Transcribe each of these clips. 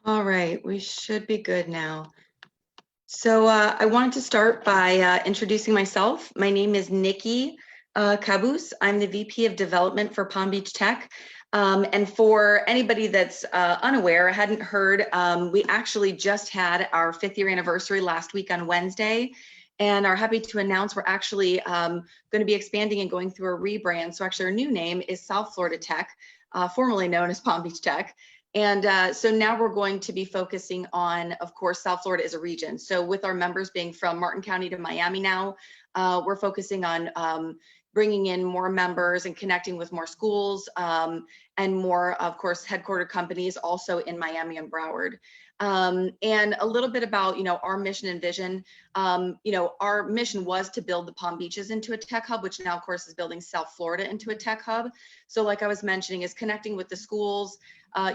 All right, we should be good now. So I wanted to start by introducing myself. My name is Nikki Caboose. I'm the VP of Development for Palm Beach Tech. And for anybody that's unaware, hadn't heard, we actually just had our 5th year anniversary last week on Wednesday, and are happy to announce we're actually going to be expanding and going through a rebrand. So actually our new name is South Florida Tech, formerly known as Palm Beach Tech. And so now we're going to be focusing on, of course, South Florida as a region. So with our members being from Martin County to Miami now, we're focusing on bringing in more members and connecting with more schools and more, of course, headquartered companies also in Miami and Broward. And a little bit about, our mission and vision. Our mission was to build the Palm Beaches into a tech hub, which now, of course, is building South Florida into a tech hub. So like I was mentioning, is connecting with the schools,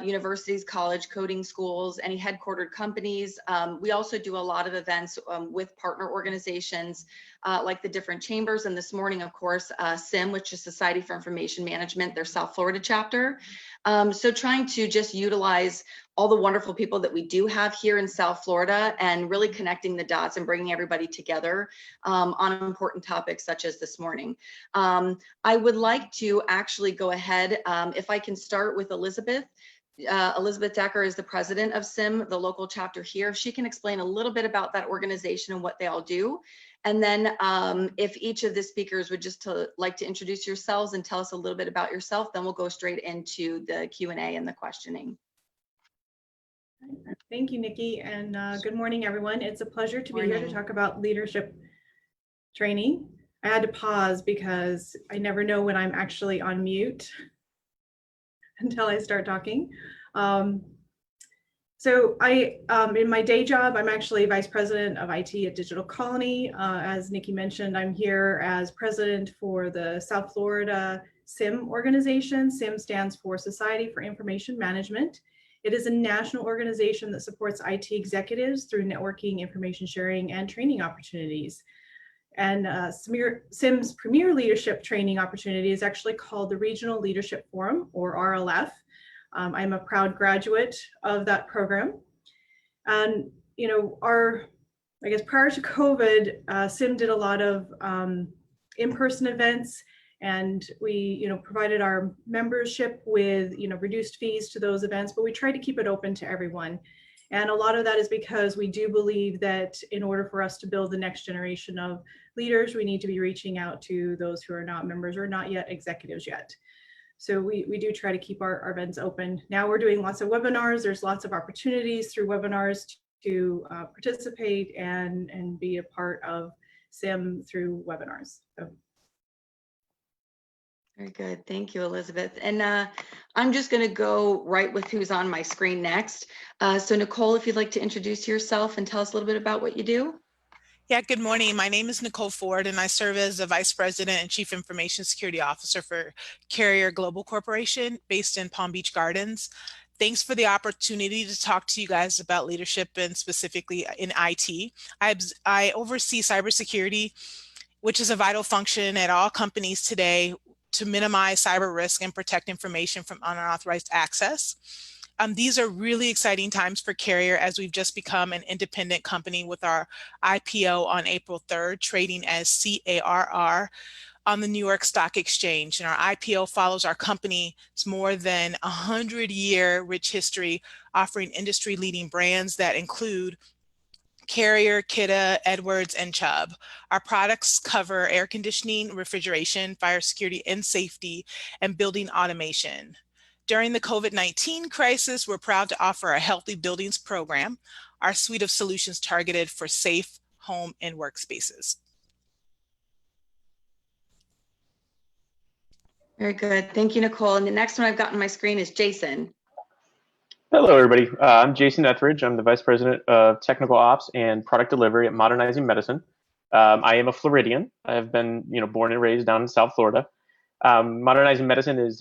universities, college, coding schools, any headquartered companies. We also do a lot of events with partner organizations like the different chambers. And this morning, of course, SIM, which is Society for Information Management, their South Florida chapter. So trying to just utilize all the wonderful people that we do have here in South Florida and really connecting the dots and bringing everybody together on important topics such as this morning. I would like to actually go ahead, if I can start with Elizabeth. Elizabeth Decker is the president of SIM, the local chapter here. She can explain a little bit about that organization and what they all do. And then if each of the speakers would just like to introduce yourselves and tell us a little bit about yourself, then we'll go straight into the Q&A and the questioning. Thank you, Nikki, and good morning, everyone. It's a pleasure to be here to talk about leadership training. I had to pause because I never know when I'm actually on mute until I start talking. So in my day job, I'm actually Vice President of IT at Digital Colony. As Nikki mentioned, I'm here as President for the South Florida SIM organization. SIM stands for Society for Information Management. It is a national organization that supports IT executives through networking, information sharing, and training opportunities. And SIM's premier leadership training opportunity is actually called the Regional Leadership Forum, or RLF. I'm a proud graduate of that program. And, I guess prior to COVID, SIM did a lot of in-person events, and we, provided our membership with, reduced fees to those events, but we try to keep it open to everyone. And a lot of that is because we do believe that in order for us to build the next generation of leaders, we need to be reaching out to those who are not members or not yet executives yet. So we do try to keep our events open. Now we're doing lots of webinars. There's lots of opportunities through webinars to participate and be a part of SIM through webinars. So. Very good. Thank you, Elizabeth. And I'm just going to go right with who's on my screen next. So Nicole, if you'd like to introduce yourself and tell us a little bit about what you do. Yeah, good morning. My name is Nicole Ford, and I serve as the Vice President and Chief Information Security Officer for Carrier Global Corporation based in Palm Beach Gardens. Thanks for the opportunity to talk to you guys about leadership and specifically in IT. I oversee cybersecurity, which is a vital function at all companies today to minimize cyber risk and protect information from unauthorized access. These are really exciting times for Carrier as we've just become an independent company with our IPO on April 3rd, trading as CARR on the New York Stock Exchange. And our IPO follows our company's more than 100-year rich history, offering industry-leading brands that include Carrier, Kidde, Edwards, and Chubb. Our products cover air conditioning, refrigeration, fire security and safety, and building automation. During the COVID-19 crisis, we're proud to offer a Healthy Buildings program, our suite of solutions targeted for safe home and workspaces. Very good. Thank you, Nicole. And the next one I've got on my screen is Jason. Hello, everybody. I'm Jason Etheridge. I'm the Vice President of Technical Ops and Product Delivery at Modernizing Medicine. I am a Floridian. I have been, born and raised down in South Florida. Modernizing Medicine is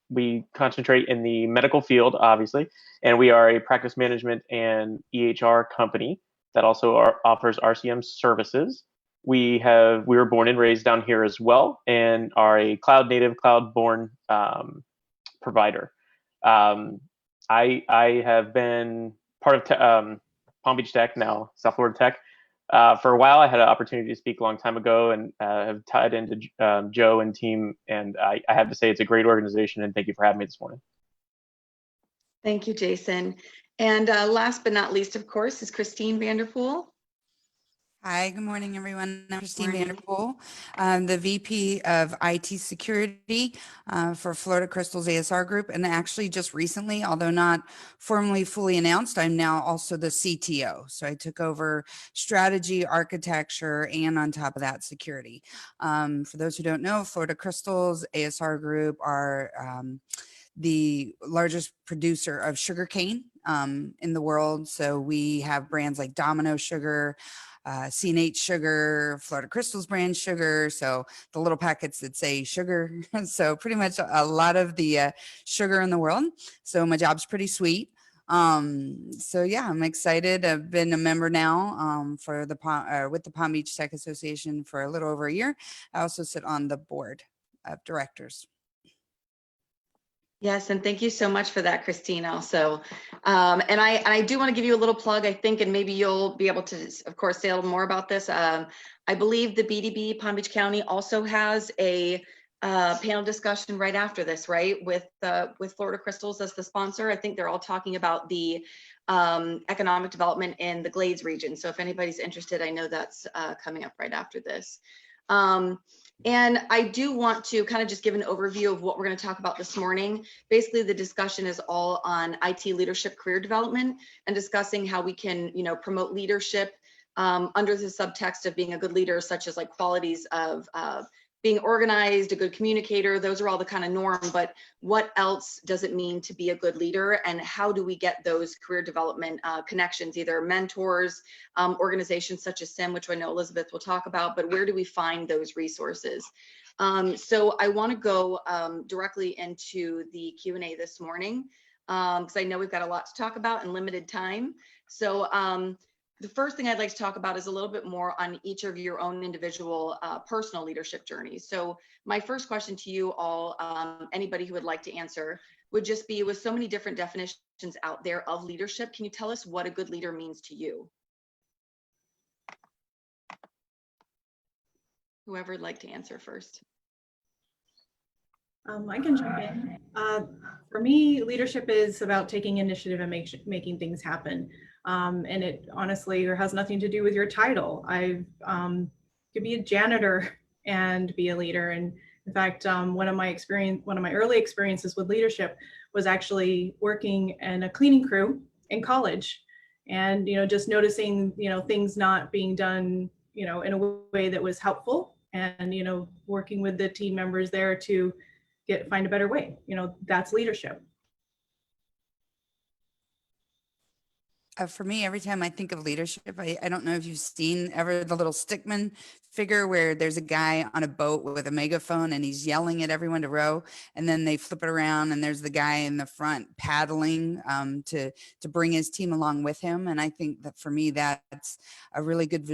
we concentrate in the medical field, obviously, and we are a practice management and EHR company that also offers RCM services. We were born and raised down here as well, and are a cloud native, cloud born provider. I have been part of Palm Beach Tech, now South Florida Tech. For a while, I had an opportunity to speak a long time ago, and have tied into Joe and team. And I have to say, it's a great organization, and thank you for having me this morning. Thank you, Jason. And last but not least, of course, is Christine Vanderpool. Hi, good morning, everyone. I'm Christine Morning. Vanderpool. I'm the VP of IT Security for Florida Crystals ASR Group. And actually just recently, although not formally fully announced, I'm now also the CTO. So I took over strategy, architecture, and on top of that, security. For those who don't know, Florida Crystals ASR Group are the largest producer of sugarcane in the world. So we have brands like Domino Sugar, C&H Sugar, Florida Crystals brand sugar. So the little packets that say sugar. So pretty much a lot of the sugar in the world. So my job's pretty sweet. So yeah, I'm excited. I've been a member now for with the Palm Beach Tech Association for a little over a year. I also sit on the board of directors. Yes, and thank you so much for that, Christine, also. And I do want to give you a little plug, I think, and maybe you'll be able to, of course, say a little more about this. I believe the BDB Palm Beach County also has a panel discussion right after this, right? With Florida Crystals as the sponsor. I think they're all talking about the economic development in the Glades region. So if anybody's interested, I know that's coming up right after this. And I do want to kind of just give an overview of what we're going to talk about this morning. Basically, the discussion is all on IT leadership career development and discussing how we can, promote leadership under the subtext of being a good leader, such as like qualities of being organized, a good communicator. Those are all the kind of norm, but what else does it mean to be a good leader, and how do we get those career development connections, either mentors, organizations such as SIM, which I know Elizabeth will talk about, but where do we find those resources? So I want to go directly into the Q&A this morning, because I know we've got a lot to talk about in limited time. So the first thing I'd like to talk about is a little bit more on each of your own individual personal leadership journeys. So my first question to you all, anybody who would like to answer, would just be, with so many different definitions out there of leadership, can you tell us what a good leader means to you? Whoever would like to answer first. I can jump in. For me, leadership is about taking initiative and making things happen. And it honestly, there has nothing to do with your title. I could be a janitor and be a leader. And in fact, one of my early experiences with leadership was actually working in a cleaning crew in college, and just noticing things not being done in a way that was helpful, and working with the team members there to find a better way. That's leadership. For me, every time I think of leadership, I don't know if you've seen ever the little stickman figure where there's a guy on a boat with a megaphone and he's yelling at everyone to row, and then they flip it around and there's the guy in the front paddling to bring his team along with him. And I think that for me, that's a really good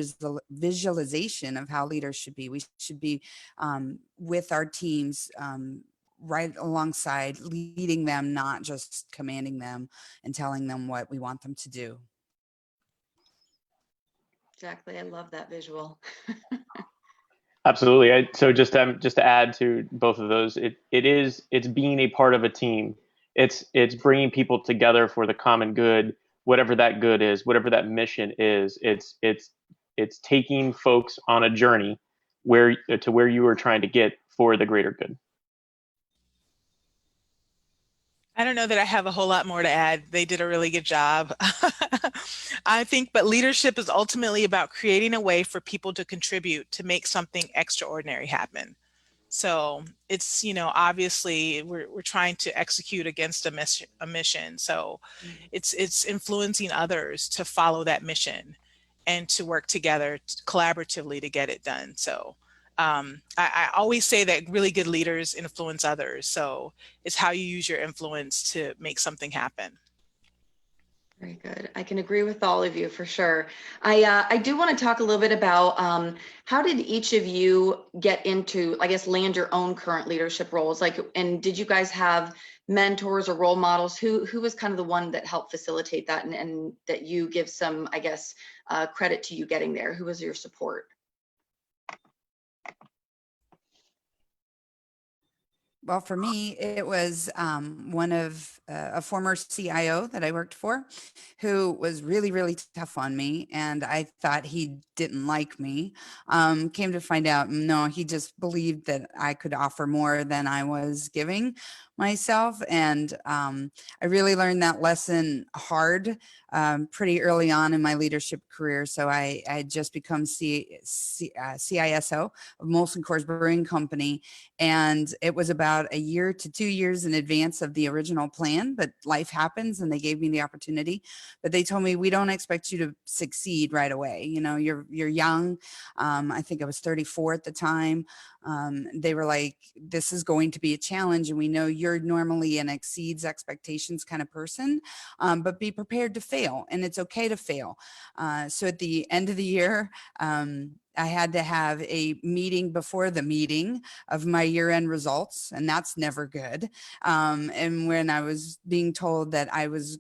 visualization of how leaders should be. We should be with our teams, right alongside, leading them, not just commanding them and telling them what we want them to do. Exactly. I love that visual. Absolutely. So just to add to both of those, it's being a part of a team. It's bringing people together for the common good, whatever that good is, whatever that mission is. It's taking folks on a journey where you are trying to get for the greater good. I don't know that I have a whole lot more to add. They did a really good job. I think, but leadership is ultimately about creating a way for people to contribute to make something extraordinary happen. So it's, obviously we're trying to execute against a mission. So it's influencing others to follow that mission and to work together collaboratively to get it done. So I always say that really good leaders influence others. So it's how you use your influence to make something happen. Very good. I can agree with all of you for sure. I do want to talk a little bit about how did each of you get into, I guess, land your own current leadership roles? And did you guys have mentors or role models? Who was kind of the one that helped facilitate that, and that you give some, I guess, credit to you getting there? Who was your support? Well, for me, it was one of a former CIO that I worked for who was really, really tough on me. And I thought he didn't like me. Came to find out, no, he just believed that I could offer more than I was giving myself. And I really learned that lesson hard pretty early on in my leadership career. So I had just become CISO of Molson Coors Brewing Company. And it was about a year to 2 years in advance of the original plan, but life happens and they gave me the opportunity. But they told me, we don't expect you to succeed right away. You know, you're young. I think I was 34 at the time. They were like, this is going to be a challenge. And we know you're normally an exceeds expectations kind of person, but be prepared to fail, and it's okay to fail. So at the end of the year, I had to have a meeting before the meeting of my year-end results, and that's never good. And when I was being told that I was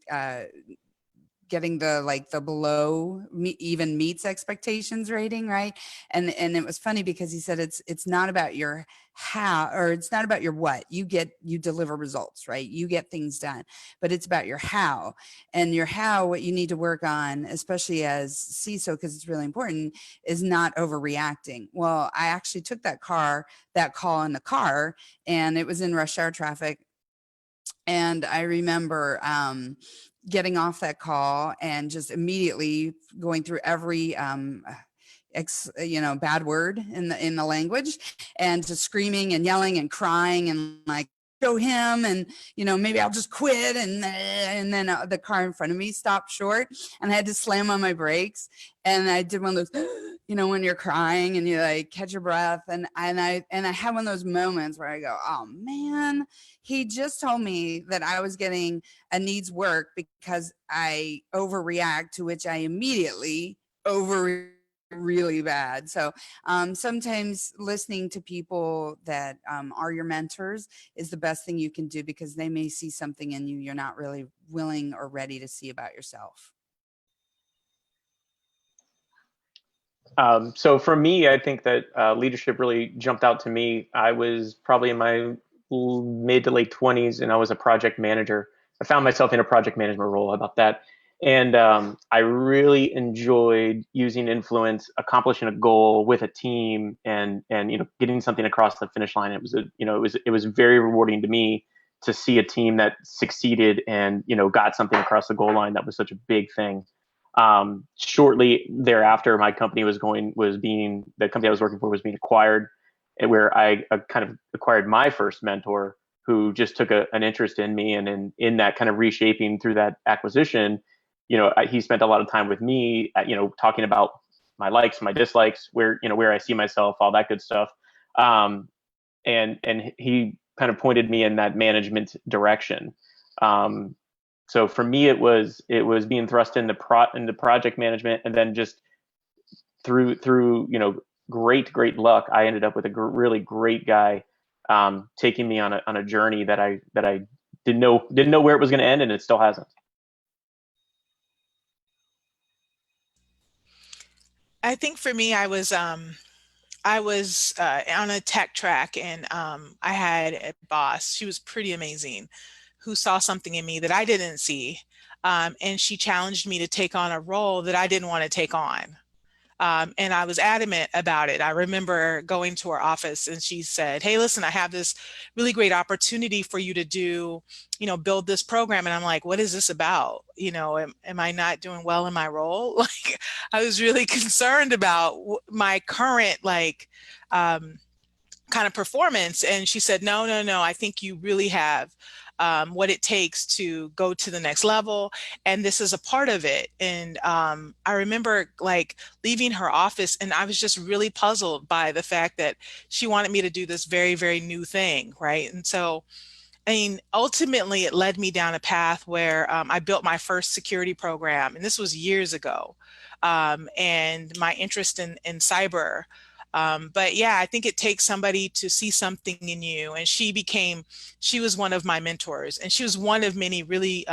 getting the below even meets expectations rating, right? And it was funny because he said it's not about your how, or it's not about your what. You deliver results, right? You get things done, but it's about your how. And your how, what you need to work on, especially as CISO, because it's really important, is not overreacting. Well, I actually took that call in the car, and it was in rush hour traffic. And I remember getting off that call and just immediately going through every bad word in the language, and just screaming and yelling and crying and like, show him, and maybe I'll just quit. And then the car in front of me stopped short, and I had to slam on my brakes, and I did one of those when you're crying and you like catch your breath, and I had one of those moments where I go, oh man, he just told me that I was getting a needs work because I overreact, to which I immediately overreact really bad. So sometimes listening to people that are your mentors is the best thing you can do, because they may see something in you you're not really willing or ready to see about yourself. So for me, I think that leadership really jumped out to me. I was probably in my mid to late 20s, and I was a project manager. I found myself in a project management role. How about that? And I really enjoyed using influence, accomplishing a goal with a team, and getting something across the finish line. It was very rewarding to me to see a team that succeeded and got something across the goal line. That was such a big thing. Shortly thereafter, my company the company I was working for was being acquired, where I kind of acquired my first mentor, who just took an interest in me, and in that kind of reshaping through that acquisition, he spent a lot of time with me, talking about my likes, my dislikes, where I see myself, all that good stuff. And he kind of pointed me in that management direction. So for me, it was being thrust into project management, and then just through great luck, I ended up with a really great guy, taking me on a journey that I didn't know where it was going to end, and it still hasn't. I think for me, I was on a tech track, and I had a boss. She was pretty amazing, who saw something in me that I didn't see. And she challenged me to take on a role that I didn't want to take on. And I was adamant about it. I remember going to her office, and she said, hey, listen, I have this really great opportunity for you to do, build this program. And I'm like, what is this about? Am I not doing well in my role? Like, I was really concerned about my current, kind of performance. And she said, no, I think you really have what it takes to go to the next level. And this is a part of it. And I remember leaving her office, and I was just really puzzled by the fact that she wanted me to do this very, very new thing. Right. And so, ultimately it led me down a path where I built my first security program, and this was years ago. And my interest in cyber But yeah, I think it takes somebody to see something in you. And she was one of my mentors, and she was one of many really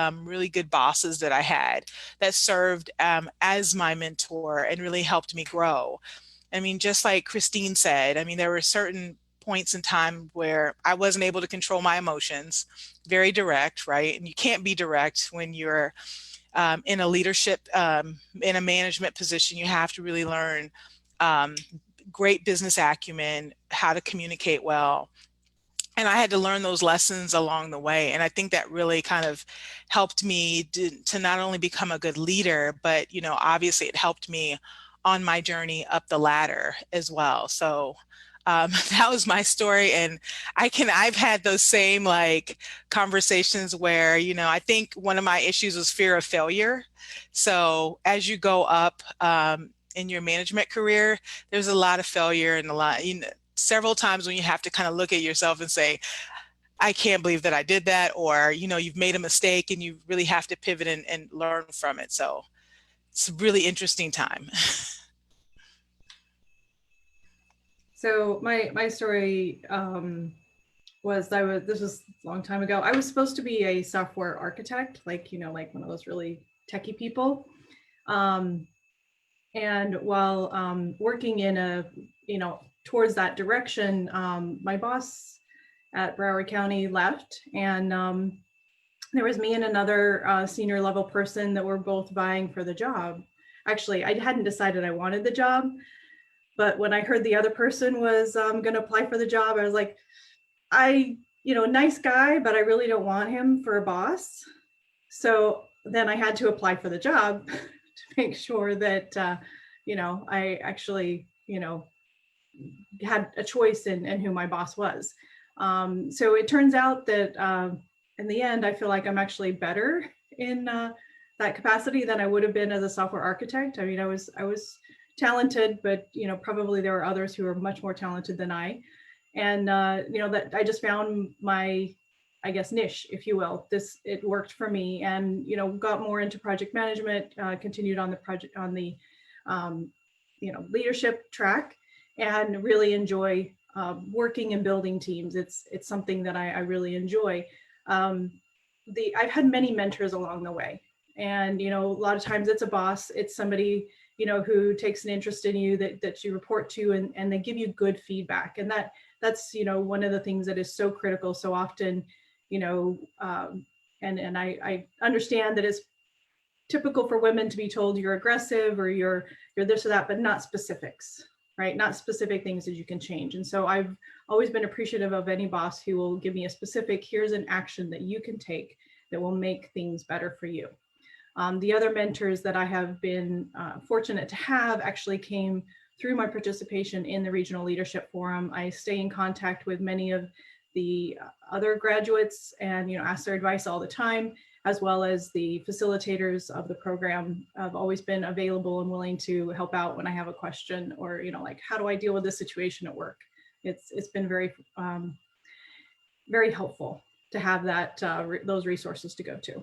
good bosses that I had that served as my mentor and really helped me grow. I mean, just like Christine said, I mean, there were certain points in time where I wasn't able to control my emotions, very direct, right? And you can't be direct when you're in a leadership, in a management position. You have to really learn um, great business acumen, how to communicate well. And I had to learn those lessons along the way. And I think that really kind of helped me to not only become a good leader, but, you know, obviously it helped me on my journey up the ladder as well. So that was my story. And I've had those same like conversations where, you know, I think one of my issues was fear of failure. So as you go up in your management career, there's a lot of failure and a lot, you know, several times when you have to kind of look at yourself and say, I can't believe that I did that, or, you know, you've made a mistake and you really have to pivot and learn from it. So it's a really interesting time. So my story this was a long time ago. I was supposed to be a software architect, like, you know, like one of those really techie people. And while working in towards that direction, my boss at Broward County left, and there was me and another senior level person that were both vying for the job. Actually, I hadn't decided I wanted the job, but when I heard the other person was going to apply for the job, I was like, nice guy, but I really don't want him for a boss. So then I had to apply for the job to make sure that, I actually, had a choice in who my boss was. So it turns out that in the end, I feel like I'm actually better in that capacity than I would have been as a software architect. I mean, I was talented, but, probably there were others who were much more talented than I. And, that I just found my, I guess, niche, if you will. It worked for me, and, got more into project management, continued on the leadership track, and really enjoy working and building teams. It's something that I really enjoy. I've had many mentors along the way, and, a lot of times it's a boss, it's somebody, who takes an interest in you that you report to, and they give you good feedback. And that's, one of the things that is so critical so often, and I understand that it's typical for women to be told you're aggressive or you're this or that, but not specifics, right? Not specific things that you can change. And so I've always been appreciative of any boss who will give me a specific, here's an action that you can take that will make things better for you. The other mentors that I have been fortunate to have actually came through my participation in the Regional Leadership Forum. I stay in contact with many of the other graduates and, ask their advice all the time, as well as the facilitators of the program. I've always been available and willing to help out when I have a question, or, like, how do I deal with this situation at work? It's been very, very helpful to have those resources to go to.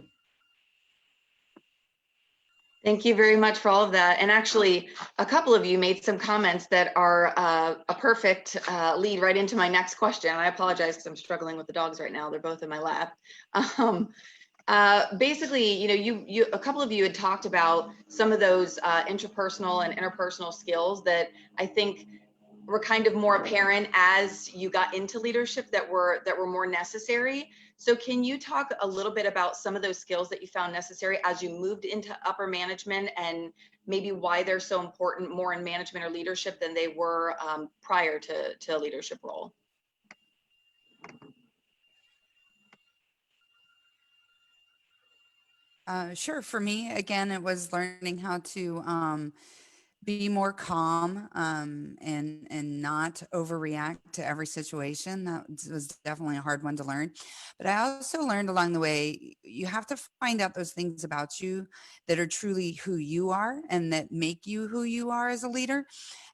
Thank you very much for all of that. And actually, a couple of you made some comments that are a perfect lead right into my next question. I apologize because I'm struggling with the dogs right now. They're both in my lap. Basically, you a couple of you had talked about some of those interpersonal and interpersonal skills that I think were kind of more apparent as you got into leadership that were more necessary. So can you talk a little bit about some of those skills that you found necessary as you moved into upper management, and maybe why they're so important more in management or leadership than they were prior to a leadership role? Sure. For me, again, it was learning how to be more calm and not overreact to every situation. That was definitely a hard one to learn. But I also learned along the way, you have to find out those things about you that are truly who you are and that make you who you are as a leader.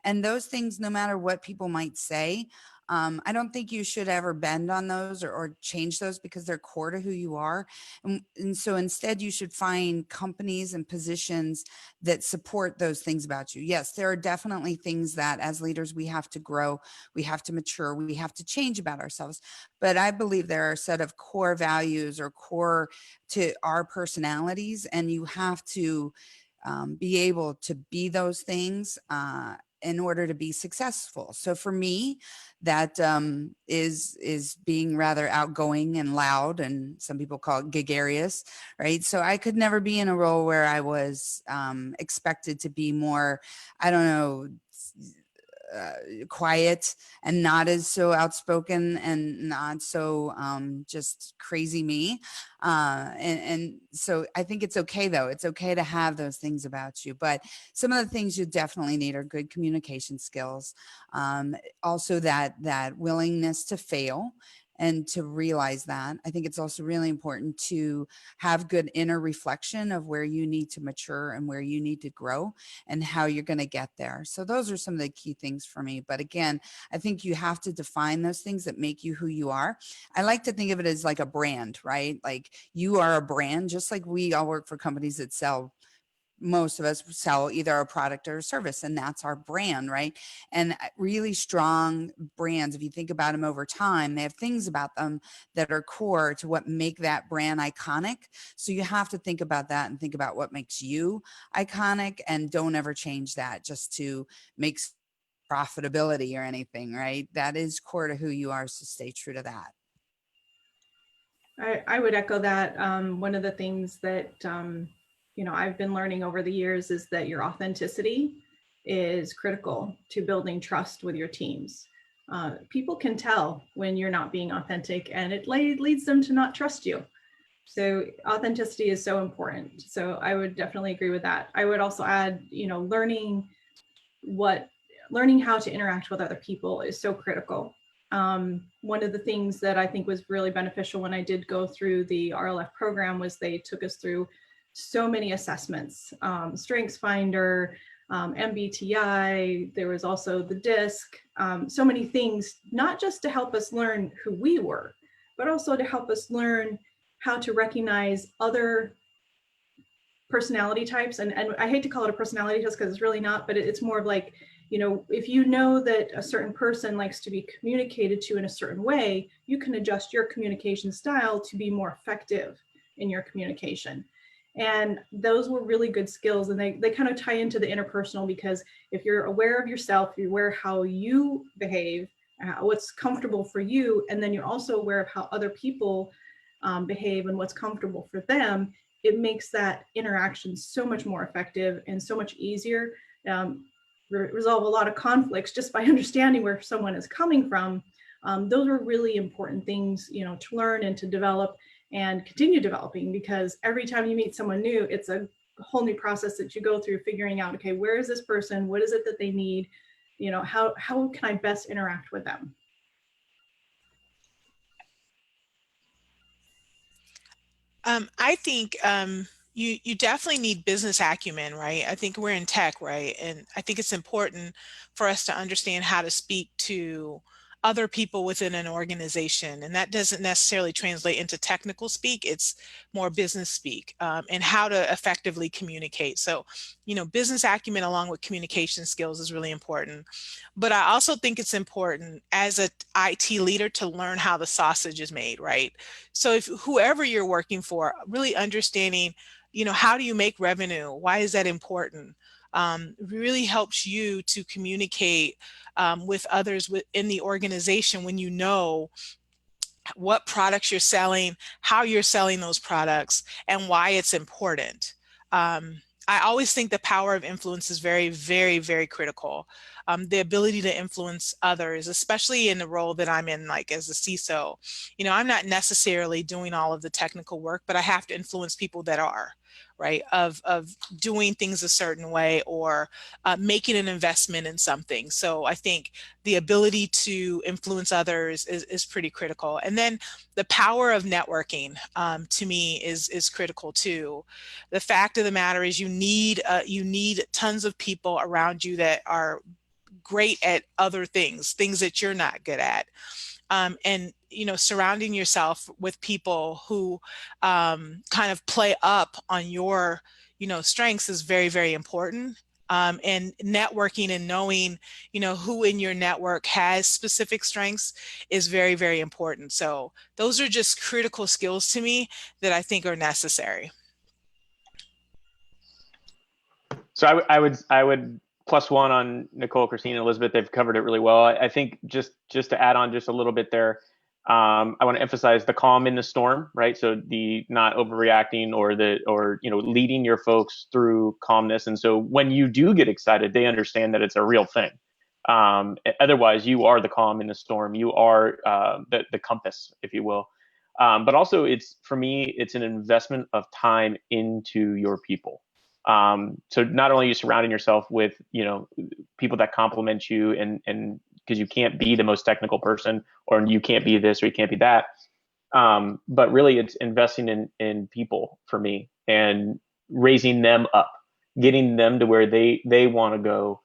And those things, no matter what people might say, I don't think you should ever bend on those or change those because they're core to who you are. And so instead, you should find companies and positions that support those things about you. Yes, there are definitely things that as leaders we have to grow, we have to mature, we have to change about ourselves. But I believe there are a set of core values or core to our personalities, and you have to be able to be those things in order to be successful. So for me, that is being rather outgoing and loud, and some people call it gregarious, right? So I could never be in a role where I was expected to be more, I don't know, quiet and not as so outspoken and not so just crazy me. And so I think it's okay though. It's okay to have those things about you, but some of the things you definitely need are good communication skills. Also that willingness to fail and to realize that. I think it's also really important to have good inner reflection of where you need to mature and where you need to grow and how you're going to get there. So those are some of the key things for me. But again, I think you have to define those things that make you who you are. I like to think of it as like a brand, right? Like you are a brand, just like we all work for companies that sell, most of us sell either a product or a service, and that's our brand, right? And really strong brands, if you think about them over time, they have things about them that are core to what make that brand iconic. So you have to think about that and think about what makes you iconic, and don't ever change that just to make profitability or anything, right? That is core to who you are, so stay true to that. I would echo that. One of the things that I've been learning over the years is that your authenticity is critical to building trust with your teams. People can tell when you're not being authentic, and it leads them to not trust you. So authenticity is so important. So I would definitely agree with that. I would also add, learning how to interact with other people is so critical. One of the things that I think was really beneficial when I did go through the RLF program was they took us through so many assessments, Strengths Finder, MBTI, there was also the DISC, so many things, not just to help us learn who we were, but also to help us learn how to recognize other personality types. And I hate to call it a personality test because it's really not, but it's more of like, if you know that a certain person likes to be communicated to in a certain way, you can adjust your communication style to be more effective in your communication. And those were really good skills. And they kind of tie into the interpersonal, because if you're aware of yourself, you're aware how you behave, what's comfortable for you, and then you're also aware of how other people behave and what's comfortable for them, it makes that interaction so much more effective and so much easier. Resolve a lot of conflicts just by understanding where someone is coming from. Those are really important things, to learn and to develop and continue developing, because every time you meet someone new, it's a whole new process that you go through, figuring out, okay, where is this person? What is it that they need? How can I best interact with them? I think you definitely need business acumen, right? I think we're in tech, right? And I think it's important for us to understand how to speak to other people within an organization. And that doesn't necessarily translate into technical speak, it's more business speak, and how to effectively communicate. So, business acumen along with communication skills is really important. But I also think it's important as an IT leader to learn how the sausage is made, right? So if whoever you're working for, really understanding, how do you make revenue? Why is that important? Really helps you to communicate with others within the organization when you know what products you're selling, how you're selling those products, and why it's important. I always think the power of influence is very, very, very critical. The ability to influence others, especially in the role that I'm in, like as a CISO. I'm not necessarily doing all of the technical work, but I have to influence people that are, right, of doing things a certain way, or making an investment in something. So I think the ability to influence others is pretty critical. And then the power of networking, to me, is critical too. The fact of the matter is you need tons of people around you that are great at other things that you're not good at. And, surrounding yourself with people who kind of play up on your, strengths is very, very important. And networking and knowing, who in your network has specific strengths is very, very important. So those are just critical skills to me that I think are necessary. So I would plus one on Nicole, Christine, and Elizabeth. They've covered it really well. I think just to add on just a little bit there, I want to emphasize the calm in the storm, right? So the not overreacting or leading your folks through calmness. And so when you do get excited, they understand that it's a real thing. Otherwise, you are the calm in the storm. You are the compass, if you will. But also, for me, it's an investment of time into your people. So not only are you surrounding yourself with, people that complement you and because you can't be the most technical person, or you can't be this, or you can't be that. But really it's investing in people for me and raising them up, getting them to where they want to go.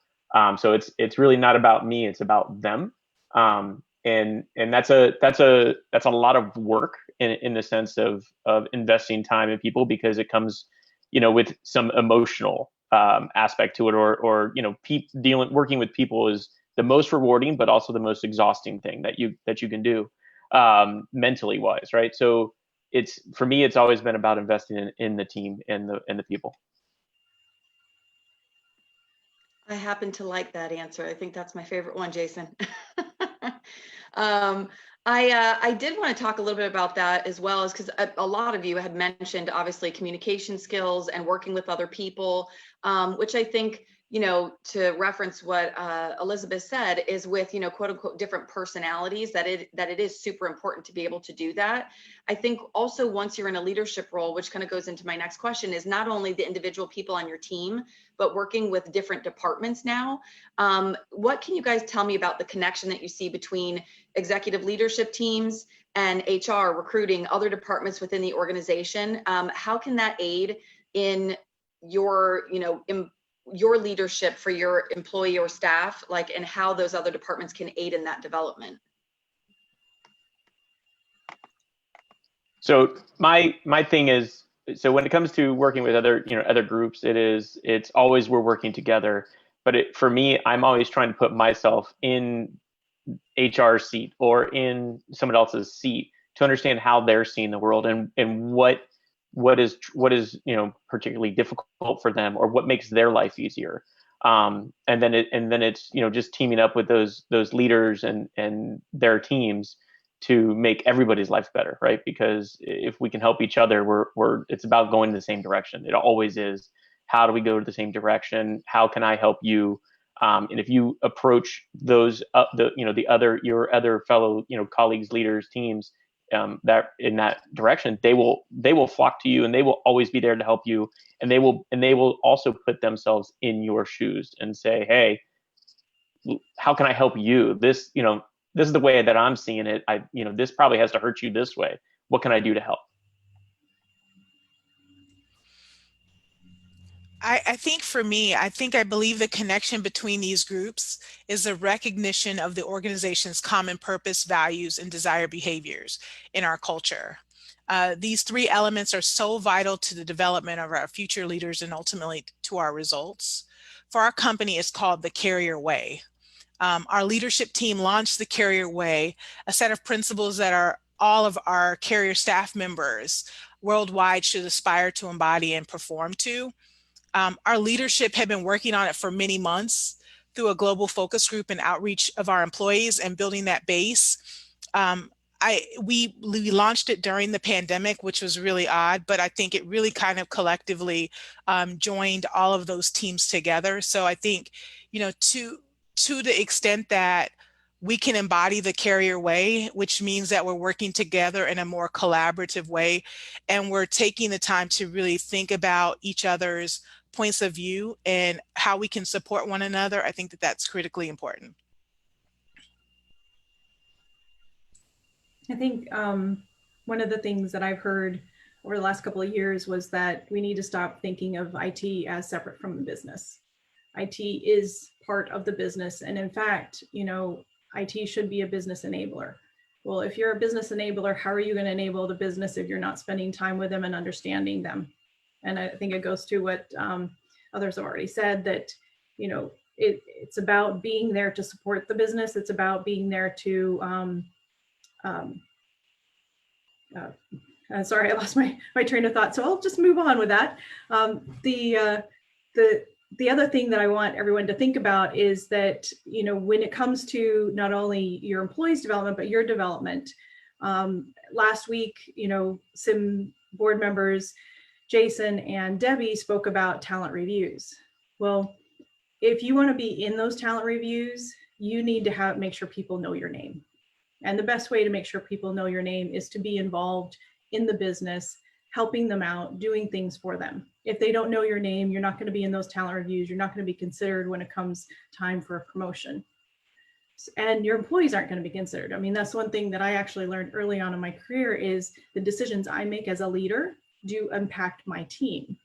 So it's really not about me, it's about them. And that's a lot of work in the sense of investing time in people, because it comes, with some emotional aspect to it, or working with people is the most rewarding, but also the most exhausting thing that you can do mentally wise, right? So for me, it's always been about investing in the team and the people. I happen to like that answer. I think that's my favorite one, Jason. I did want to talk a little bit about that as well, as because a lot of you had mentioned obviously communication skills and working with other people, which I think, to reference what Elizabeth said, is with, quote unquote, different personalities, that it is super important to be able to do that. I think also once you're in a leadership role, which kind of goes into my next question, is not only the individual people on your team, but working with different departments now. What can you guys tell me about the connection that you see between executive leadership teams and HR, recruiting, other departments within the organization? How can that aid in your, your leadership for your employee or staff, and how those other departments can aid in that development? So my thing is, so when it comes to working with other groups, it's always we're working together. But for me, I'm always trying to put myself in HR's seat or in someone else's seat to understand how they're seeing the world and what is particularly difficult for them, or what makes their life easier. And then it's just teaming up with those leaders and their teams to make everybody's life better, right? Because if we can help each other, it's about going in the same direction. It always is. How do we go to the same direction? How can I help you? And if you approach those your other fellow colleagues, leaders, teams, that in that direction, they will flock to you, and they will always be there to help you, and they will also put themselves in your shoes and say, hey, how can I help you? This is the way that I'm seeing it. This probably has to hurt you this way. What can I do to help? I think for me, I believe the connection between these groups is the recognition of the organization's common purpose, values, and desired behaviors in our culture. These three elements are so vital to the development of our future leaders and ultimately to our results. For our company, it's called the Carrier Way. Our leadership team launched the Carrier Way, a set of principles that all of our Carrier staff members worldwide should aspire to embody and perform to. Our leadership had been working on it for many months through a global focus group and outreach of our employees and building that base. We launched it during the pandemic, which was really odd, but I think it really kind of collectively joined all of those teams together. So I think, to the extent that we can embody the Carrier Way, which means that we're working together in a more collaborative way, and we're taking the time to really think about each other's points of view and how we can support one another. I think that that's critically important. I think one of the things that I've heard over the last couple of years was that we need to stop thinking of IT as separate from the business. IT is part of the business. And in fact, IT should be a business enabler. Well, if you're a business enabler, how are you going to enable the business if you're not spending time with them and understanding them? And I think it goes to what others have already said, that, it's about being there to support the business. It's about being there to, sorry, I lost my train of thought. So I'll just move on with that. The other thing that I want everyone to think about is that, when it comes to not only your employees' development, but your development, last week, SIM board members, Jason and Debbie, spoke about talent reviews. Well, if you want to be in those talent reviews, you need to make sure people know your name. And the best way to make sure people know your name is to be involved in the business, helping them out, doing things for them. If they don't know your name, you're not going to be in those talent reviews. You're not going to be considered when it comes time for a promotion. And your employees aren't going to be considered. I mean, that's one thing that I actually learned early on in my career, is the decisions I make as a leader do impact my team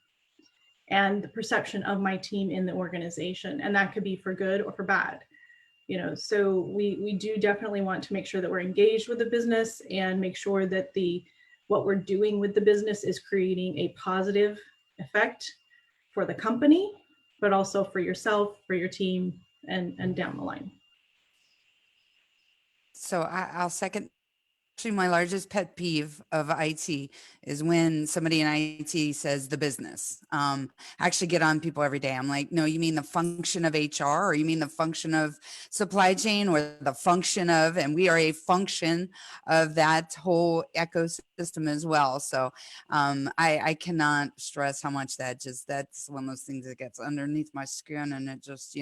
and the perception of my team in the organization. And that could be for good or for bad. So we do definitely want to make sure that we're engaged with the business and make sure that what we're doing with the business is creating a positive effect for the company, but also for yourself, for your team, and down the line. So I'll second. Actually, my largest pet peeve of IT is when somebody in IT says the business. I actually get on people every day. I'm like, no, you mean the function of HR, or you mean the function of supply chain, or the function of, and we are a function of that whole ecosystem as well. So I cannot stress how much that's one of those things that gets underneath my skin, and it just,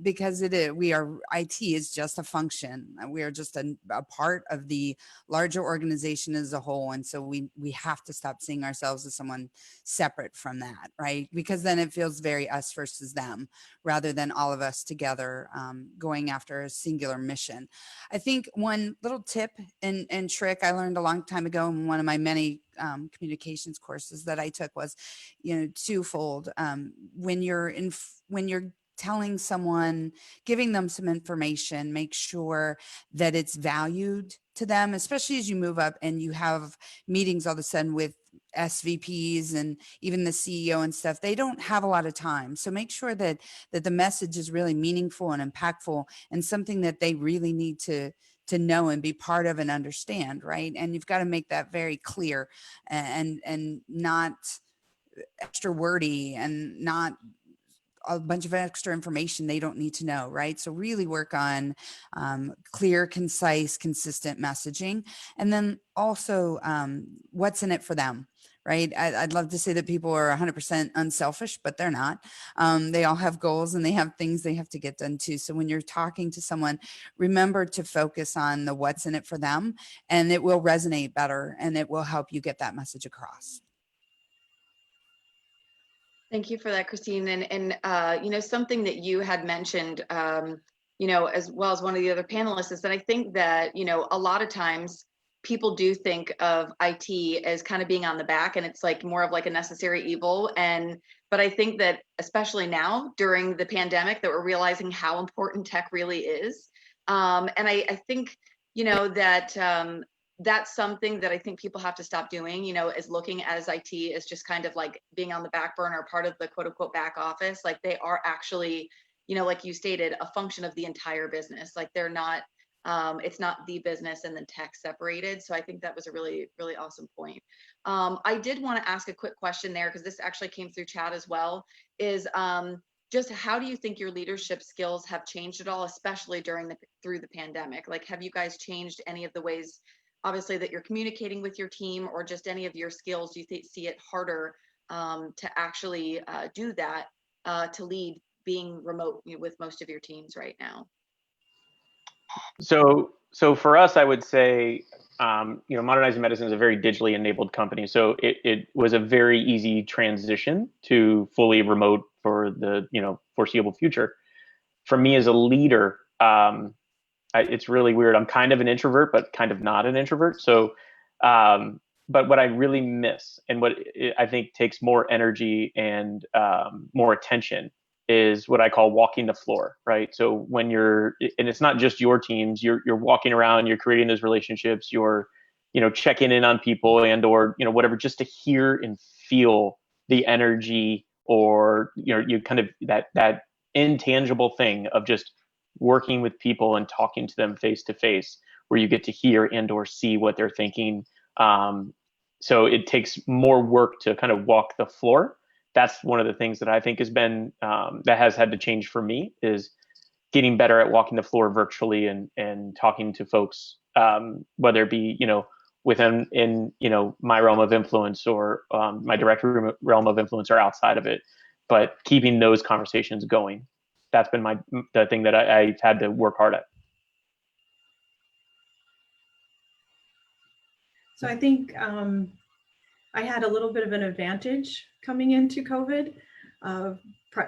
because IT is just a function. We are just a part of the larger organization as a whole. And so we have to stop seeing ourselves as someone separate from that, right? Because then it feels very us versus them, rather than all of us together going after a singular mission. I think one little tip and trick I learned a long time ago in one of my many communications courses that I took was, twofold. When you're telling someone, giving them some information, make sure that it's valued to them, especially as you move up and you have meetings all of a sudden with SVPs and even the CEO and stuff. They don't have a lot of time. So make sure that the message is really meaningful and impactful and something that they really need to know and be part of and understand, right? And you've got to make that very clear and not extra wordy and not a bunch of extra information they don't need to know, right? So really work on clear, concise, consistent messaging. And then also what's in it for them, right? I'd love to say that people are 100% unselfish, but they're not. They all have goals and they have things they have to get done too. So when you're talking to someone, remember to focus on the what's in it for them, and it will resonate better and it will help you get that message across. Thank you for that, Christine. And something that you had mentioned, as well as one of the other panelists, is that I think that, a lot of times people do think of IT as kind of being on the back, and it's like more of like a necessary evil. But I think that especially now during the pandemic that we're realizing how important tech really is. And I think, that that's something that I think people have to stop doing, is looking as IT as just kind of like being on the back burner, part of the quote unquote back office. Like they are actually, like you stated, a function of the entire business. Like they're not, it's not the business and then tech separated. So I think that was a really, really awesome point. I did want to ask a quick question there, because this actually came through chat as well, is just how do you think your leadership skills have changed at all, especially through the pandemic? Like, have you guys changed any of the ways, obviously, that you're communicating with your team, or just any of your skills? Do you see it harder to actually do that, to lead being remote with most of your teams right now? So for us, I would say, Modernizing Medicine is a very digitally enabled company. So it was a very easy transition to fully remote for the, foreseeable future. For me as a leader, it's really weird. I'm kind of an introvert, but kind of not an introvert. So, but what I really miss, and what I think takes more energy and more attention, is what I call walking the floor, right? So when you're, and it's not just your teams, you're walking around, you're creating those relationships, you're, checking in on people and or, whatever, just to hear and feel the energy, or, you kind of that intangible thing of just working with people and talking to them face to face, where you get to hear and or see what they're thinking. So it takes more work to kind of walk the floor. That's one of the things that I think has been that has had to change for me, is getting better at walking the floor virtually and talking to folks, whether it be within my realm of influence, or my direct realm of influence, or outside of it, but keeping those conversations going. That's been the thing that I've had to work hard at. So I think I had a little bit of an advantage coming into COVID.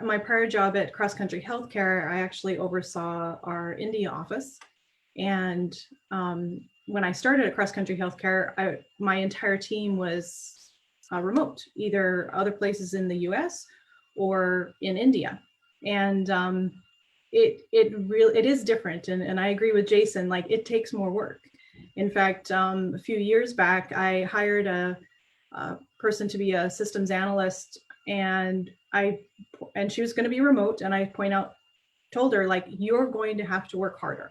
My prior job at Cross Country Healthcare, I actually oversaw our India office. And when I started at Cross Country Healthcare, my entire team was remote, either other places in the US or in India. And it is different. And I agree with Jason, like it takes more work. In fact, a few years back, I hired a person to be a systems analyst, and she was going to be remote. And I told her, like, you're going to have to work harder.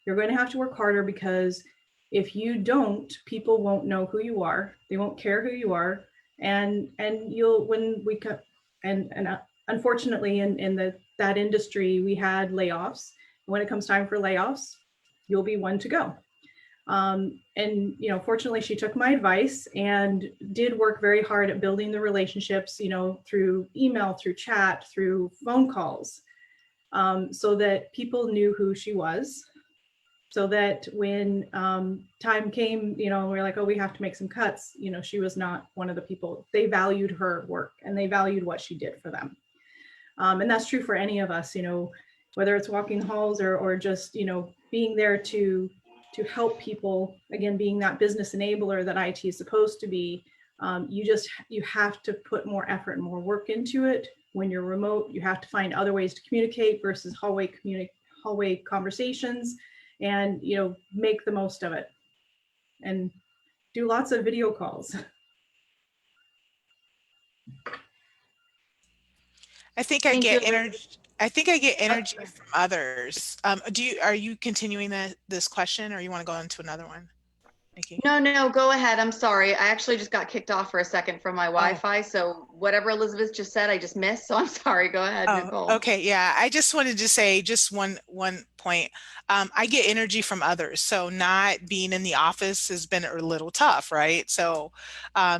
You're going to have to work harder, because if you don't, people won't know who you are. They won't care who you are. And unfortunately in that industry, we had layoffs. When it comes time for layoffs, you'll be one to go. Fortunately, she took my advice and did work very hard at building the relationships, through email, through chat, through phone calls, so that people knew who she was, so that when time came, we're like, oh, we have to make some cuts. She was not one of the people. They valued her work and they valued what she did for them. And that's true for any of us, whether it's walking halls or just, being there to help people, again, being that business enabler that IT is supposed to be. You have to put more effort and more work into it. When you're remote, you have to find other ways to communicate versus hallway conversations, and make the most of it and do lots of video calls. I think I get energy from others. Are you continuing this question, or you want to go on to another one, Nikki? No, go ahead. I'm sorry. I actually just got kicked off for a second from my Wi-Fi. So whatever Elizabeth just said, I just missed. So I'm sorry. Go ahead, Nicole. Okay. Yeah. I just wanted to say just one point. I get energy from others. So not being in the office has been a little tough, right? So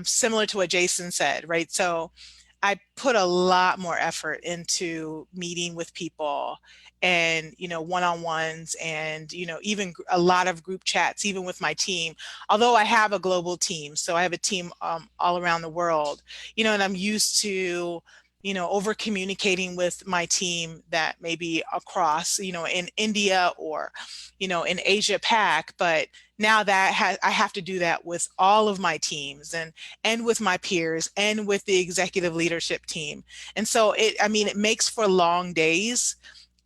similar to what Jason said, right? So I put a lot more effort into meeting with people and, one-on-ones, and, even a lot of group chats, even with my team, although I have a global team. So I have a team all around the world, and I'm used to, over communicating with my team that may be across, in India or, in Asia Pac, but now that I have to do that with all of my teams and with my peers and with the executive leadership team. And so it makes for long days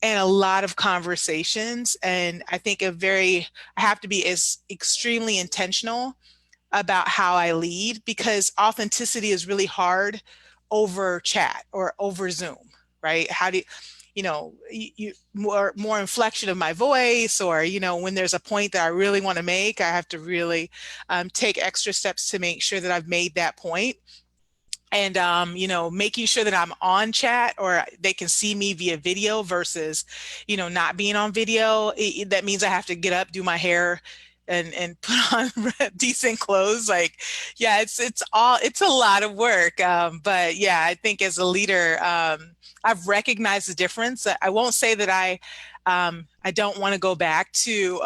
and a lot of conversations. And I think I have to be extremely intentional about how I lead, because authenticity is really hard over chat or over Zoom, right? How do you more inflection of my voice, or, when there's a point that I really want to make, I have to really take extra steps to make sure that I've made that point. And, making sure that I'm on chat or they can see me via video versus, not being on video. That means I have to get up, do my hair, and put on decent clothes. Like, yeah, it's a lot of work. But yeah, I think as a leader, I've recognized the difference. I won't say that I don't want to go back to,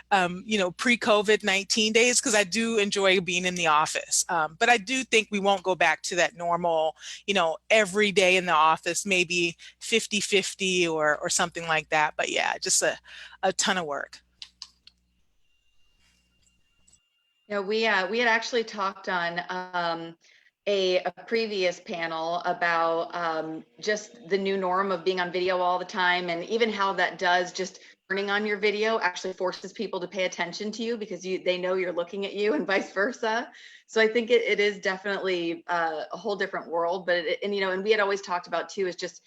pre-COVID-19 days, because I do enjoy being in the office. But I do think we won't go back to that normal, every day in the office, maybe 50-50 or something like that. But yeah, just a ton of work. Yeah, we had actually talked on a previous panel about just the new norm of being on video all the time, and even how that does just turning on your video actually forces people to pay attention to you because they know you're looking at you and vice versa. So I think it is definitely a whole different world. But and we had always talked about too is just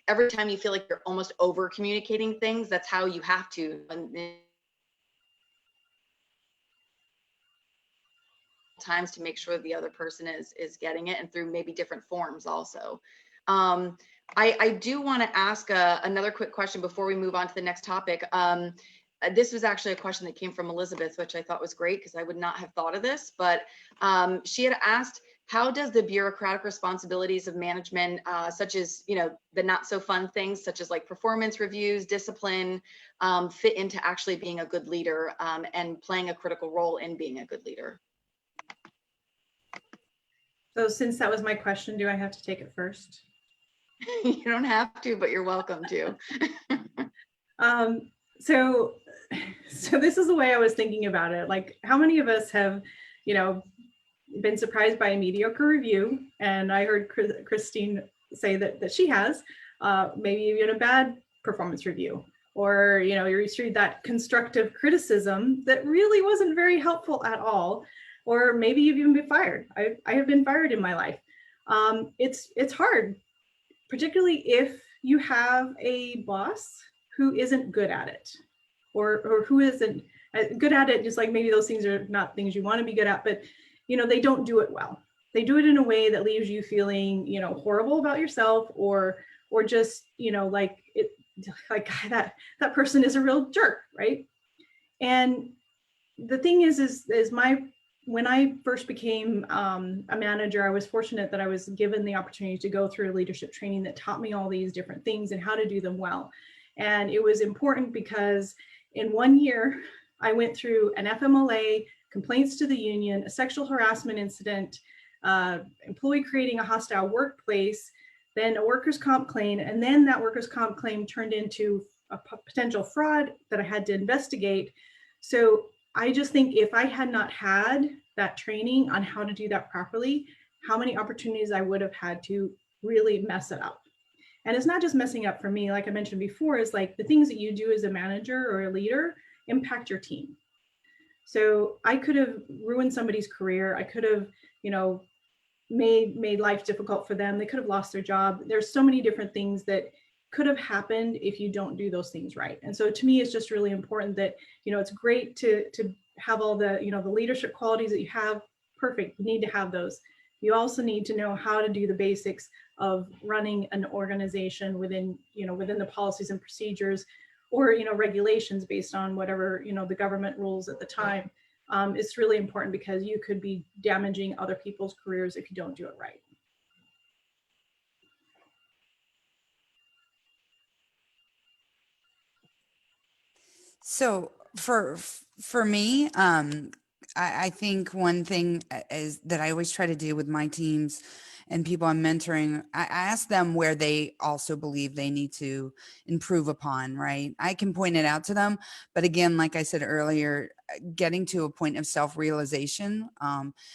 every time you feel like you're almost over communicating things, that's how you have to. Times to make sure the other person is getting it, and through maybe different forms also. I do want to ask another quick question before we move on to the next topic. This was actually a question that came from Elizabeth, which I thought was great because I would not have thought of this, but she had asked, how does the bureaucratic responsibilities of management, such as, the not so fun things, such as like performance reviews, discipline, fit into actually being a good leader and playing a critical role in being a good leader? So since that was my question, do I have to take it first? You don't have to, but you're welcome to. So this is the way I was thinking about it. Like, how many of us have, been surprised by a mediocre review? And I heard Christine say that she has, maybe even a bad performance review, or, you received that constructive criticism that really wasn't very helpful at all. Or maybe you've even been fired. I have been fired in my life. It's hard, particularly if you have a boss who isn't good at it, or who isn't good at it. Just like maybe those things are not things you want to be good at, but they don't do it well. They do it in a way that leaves you feeling horrible about yourself, or just like that person is a real jerk, right? And the thing is when I first became a manager, I was fortunate that I was given the opportunity to go through leadership training that taught me all these different things and how to do them well. And it was important because in 1 year, I went through an FMLA, complaints to the union, a sexual harassment incident, employee creating a hostile workplace, then a workers' comp claim, and then that workers' comp claim turned into a potential fraud that I had to investigate. So I just think if I had not had that training on how to do that properly, how many opportunities I would have had to really mess it up. And it's not just messing up for me, like I mentioned before, is like the things that you do as a manager or a leader impact your team. So I could have ruined somebody's career. I could have, made life difficult for them. They could have lost their job. There's so many different things that could have happened if you don't do those things right. And so to me, it's just really important that, it's great to have all the, the leadership qualities that you have. Perfect. You need to have those. You also need to know how to do the basics of running an organization within the policies and procedures, or, regulations based on whatever, the government rules at the time. It's really important because you could be damaging other people's careers if you don't do it right. So for me, I think one thing is that I always try to do with my teams and people I'm mentoring, I ask them where they also believe they need to improve upon, right? I can point it out to them, but again, like I said earlier, getting to a point of self-realization.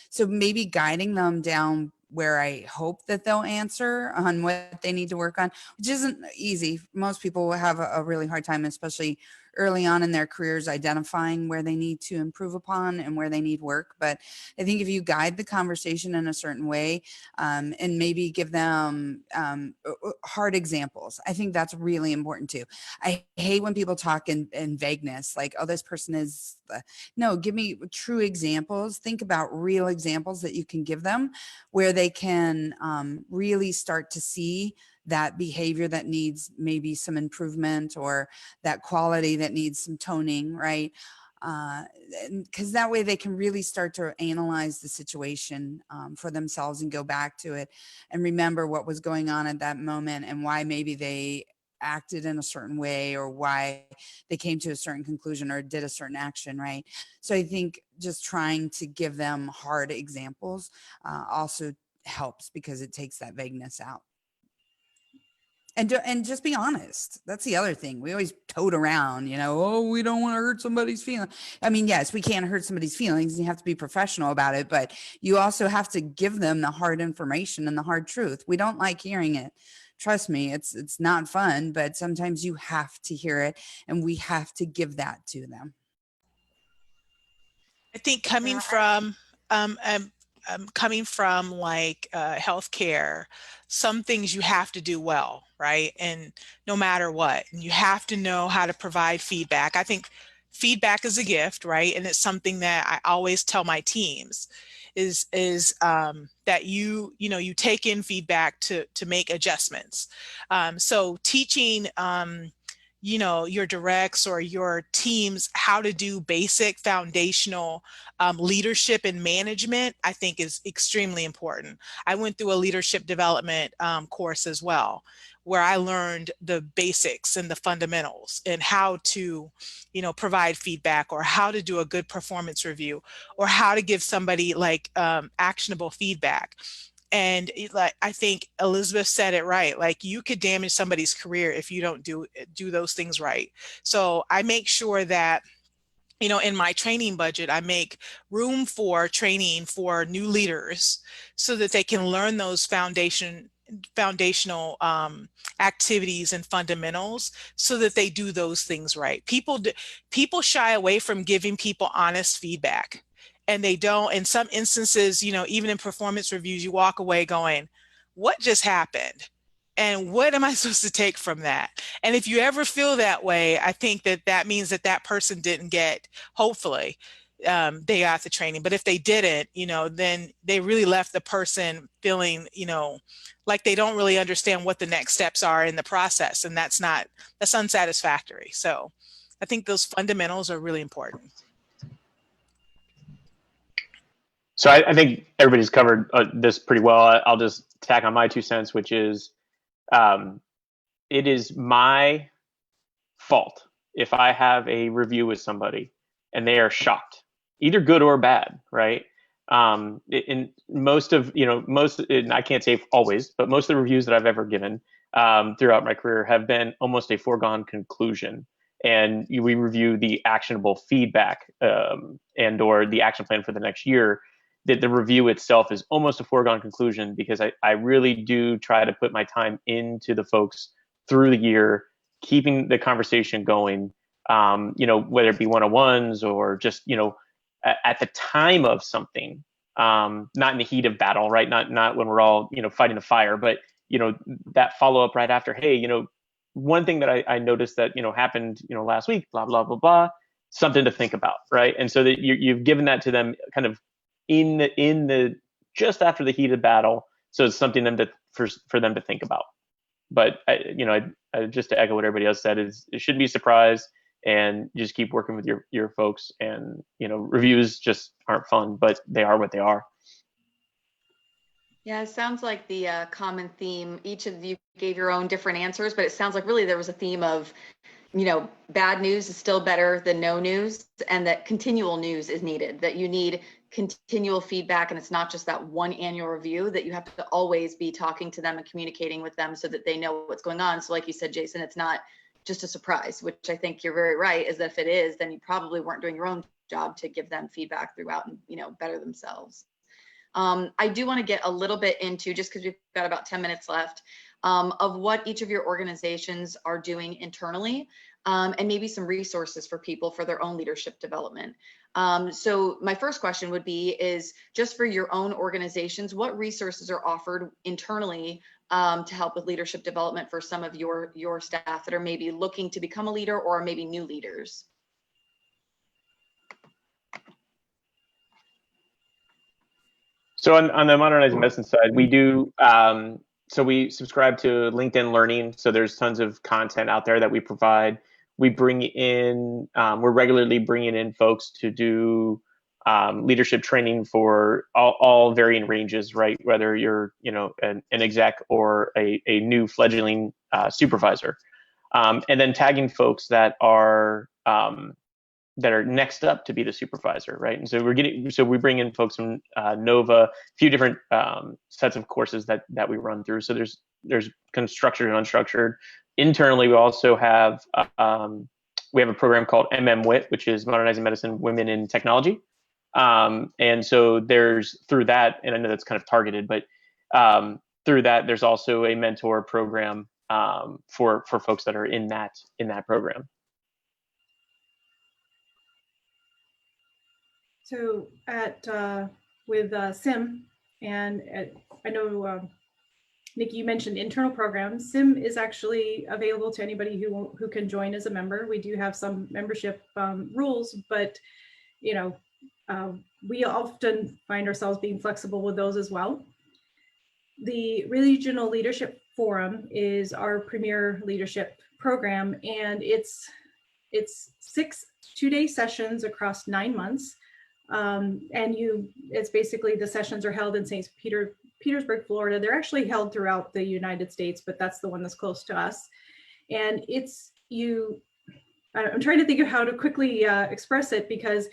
So maybe guiding them down where I hope that they'll answer on what they need to work on, which isn't easy. Most people will have a really hard time, especially early on in their careers, identifying where they need to improve upon and where they need work. But I think if you guide the conversation in a certain way, and maybe give them hard examples, I think that's really important too. I hate when people talk in vagueness, like, oh, this person is, no, give me true examples. Think about real examples that you can give them where they can really start to see that behavior that needs maybe some improvement, or that quality that needs some toning, right? Because that way they can really start to analyze the situation for themselves and go back to it and remember what was going on at that moment and why maybe they acted in a certain way, or why they came to a certain conclusion or did a certain action, right? So I think just trying to give them hard examples also helps, because it takes that vagueness out. And just be honest. That's the other thing. We always tote around, oh, we don't want to hurt somebody's feelings. I mean, yes, we can't hurt somebody's feelings, and you have to be professional about it, but you also have to give them the hard information and the hard truth. We don't like hearing it. Trust me, it's not fun, but sometimes you have to hear it, and we have to give that to them. I think coming from like healthcare, some things you have to do well, right? And no matter what, and you have to know how to provide feedback. I think feedback is a gift, right? And it's something that I always tell my teams is that you take in feedback to make adjustments. So teaching your directs or your teams how to do basic foundational leadership and management, I think is extremely important. I went through a leadership development course as well, where I learned the basics and the fundamentals and how to, provide feedback, or how to do a good performance review, or how to give somebody like actionable feedback. And like, I think Elizabeth said it right. Like, you could damage somebody's career if you don't do those things right. So I make sure that, in my training budget, I make room for training for new leaders so that they can learn those foundational activities and fundamentals so that they do those things right. People shy away from giving people honest feedback. And they don't. In some instances, even in performance reviews, you walk away going, what just happened? And what am I supposed to take from that? And if you ever feel that way, I think that means that person didn't get, hopefully, they got the training. But if they didn't, then they really left the person feeling, like they don't really understand what the next steps are in the process. And that's unsatisfactory. So I think those fundamentals are really important. So I think everybody's covered this pretty well. I'll just tack on my 2 cents, which is it is my fault if I have a review with somebody and they are shocked, either good or bad, right? In most of, and I can't say always, but most of the reviews that I've ever given throughout my career have been almost a foregone conclusion. And we review the actionable feedback and or the action plan for the next year. That the review itself is almost a foregone conclusion, because I really do try to put my time into the folks through the year, keeping the conversation going, whether it be one-on-ones or just, at the time of something, not in the heat of battle, right? Not when we're all, fighting the fire, but, that follow-up right after, hey, one thing that I noticed that, happened, last week, blah, blah, blah, blah, something to think about, right? And so that you've given that to them kind of in the just after the heat of battle, so it's something for them to think about. But just to echo what everybody else said, is it shouldn't be a surprise, and you just keep working with your folks. And reviews just aren't fun, but they are what they are. Yeah, it sounds like the common theme. Each of you gave your own different answers, but it sounds like really there was a theme of, bad news is still better than no news, and that continual news is needed, that you need continual feedback. And it's not just that one annual review, that you have to always be talking to them and communicating with them so that they know what's going on. So like you said, Jason, it's not just a surprise, which I think you're very right, is that if it is, then you probably weren't doing your own job to give them feedback throughout and, better themselves. I do want to get a little bit into, just because we've got about 10 minutes left, of what each of your organizations are doing internally, and maybe some resources for people for their own leadership development. So my first question would be, is just for your own organizations, what resources are offered internally to help with leadership development for some of your staff that are maybe looking to become a leader or maybe new leaders? So on the Modernizing Medicine side, we do, so we subscribe to LinkedIn Learning. So there's tons of content out there that we provide. We bring in, we're regularly bringing in folks to do leadership training for all varying ranges, right? Whether you're, an exec or a new fledgling supervisor. And then tagging folks that are that are next up to be the supervisor, right? And so we bring in folks from Nova, a few different sets of courses that we run through. So there's kind of structured and unstructured. Internally, we also have we have a program called MMWIT, which is Modernizing Medicine, Women in Technology. And so there's through that, and I know that's kind of targeted, but through that, there's also a mentor program for folks that are in that program. So with SIM, and I know Nikki, you mentioned internal programs. SIM is actually available to anybody who can join as a member. We do have some membership rules, but you know, we often find ourselves being flexible with those as well. The Regional Leadership Forum is our premier leadership program, and it's 6 two-day sessions across 9 months. And it's basically, the sessions are held in St. Petersburg, Florida. They're actually held throughout the United States, but that's the one that's close to us. And I'm trying to think of how to quickly express it, because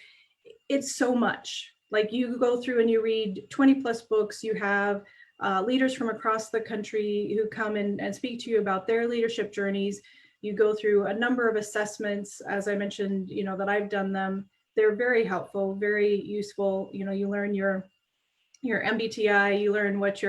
it's so much. Like, you go through and you read 20 plus books. You have leaders from across the country who come and speak to you about their leadership journeys. You go through a number of assessments, as I mentioned, you know, that I've done them. They're very helpful, very useful. You know, you learn your MBTI, you learn what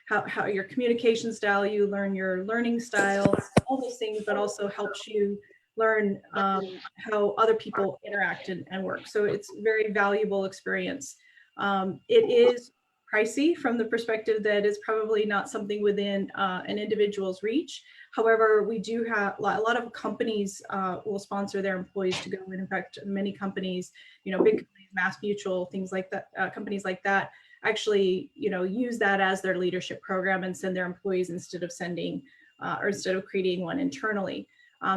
how your communication style, you learn your learning style, all those things, but also helps you learn how other people interact and work. So it's a very valuable experience. It is pricey from the perspective that it's probably not something within an individual's reach. However, we do have a lot of companies will sponsor their employees to go in. In fact, many companies, you know, big companies, Mass Mutual, things like that, companies like that, actually, you know, use that as their leadership program and send their employees instead of creating one internally.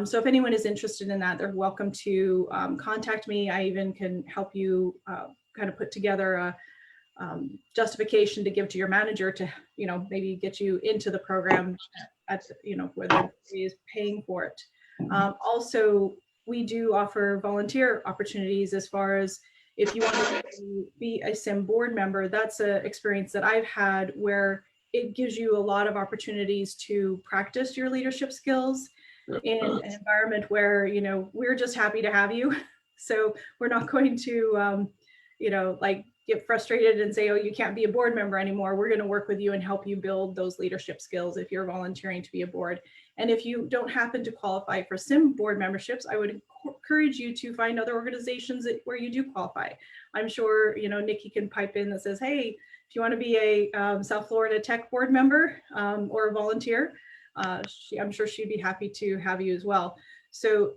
So if anyone is interested in that, they're welcome to contact me. I even can help you kind of put together a justification to give to your manager to, you know, maybe get you into the program at, you know, where the employee is paying for it. Also, we do offer volunteer opportunities as far as if you want to be a SIM board member. That's an experience that I've had where it gives you a lot of opportunities to practice your leadership skills in an environment where, you know, we're just happy to have you. So we're not going to, you know, like get frustrated and say, oh, you can't be a board member anymore. We're going to work with you and help you build those leadership skills if you're volunteering to be a board. And if you don't happen to qualify for SIM board memberships, I would encourage you to find other organizations where you do qualify. I'm sure, you know, Nikki can pipe in that says, hey, if you want to be a South Florida Tech board member or a volunteer, I'm sure she'd be happy to have you as well. So